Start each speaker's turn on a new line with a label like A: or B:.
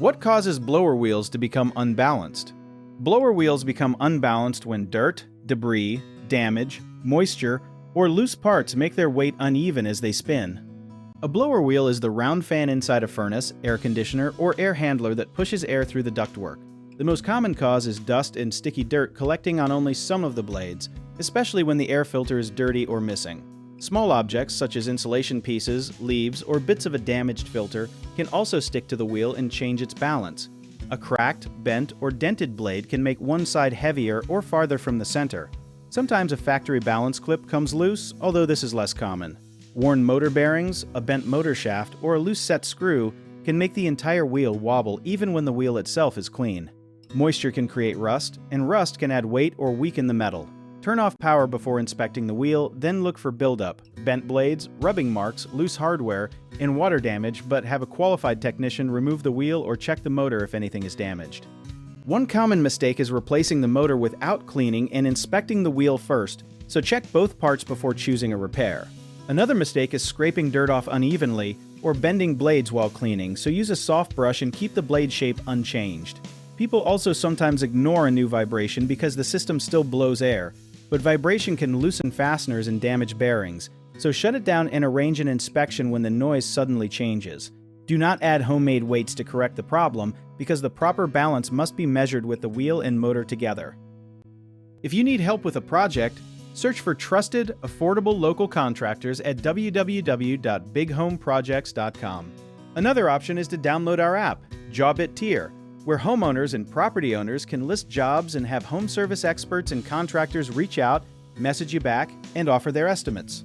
A: What causes blower wheels to become unbalanced? Blower wheels become unbalanced when dirt, debris, damage, moisture, or loose parts make their weight uneven as they spin. A blower wheel is the round fan inside a furnace, air conditioner, or air handler that pushes air through the ductwork. The most common cause is dust and sticky dirt collecting on only some of the blades, especially when the air filter is dirty or missing. Small objects such as insulation pieces, leaves, or bits of a damaged filter can also stick to the wheel and change its balance. A cracked, bent, or dented blade can make one side heavier or farther from the center. Sometimes a factory balance clip comes loose, although this is less common. Worn motor bearings, a bent motor shaft, or a loose set screw can make the entire wheel wobble even when the wheel itself is clean. Moisture can create rust, and rust can add weight or weaken the metal. Turn off power before inspecting the wheel, then look for buildup, bent blades, rubbing marks, loose hardware, and water damage, but have a qualified technician remove the wheel or check the motor if anything is damaged. One common mistake is replacing the motor without cleaning and inspecting the wheel first, so check both parts before choosing a repair. Another mistake is scraping dirt off unevenly or bending blades while cleaning, so use a soft brush and keep the blade shape unchanged. People also sometimes ignore a new vibration because the system still blows air, but vibration can loosen fasteners and damage bearings, so shut it down and arrange an inspection when the noise suddenly changes. Do not add homemade weights to correct the problem because the proper balance must be measured with the wheel and motor together. If you need help with a project, search for trusted, affordable local contractors at www.bighomeprojects.com. Another option is to download our app, Jobit Tier, where homeowners and property owners can list jobs and have home service experts and contractors reach out, message you back, and offer their estimates.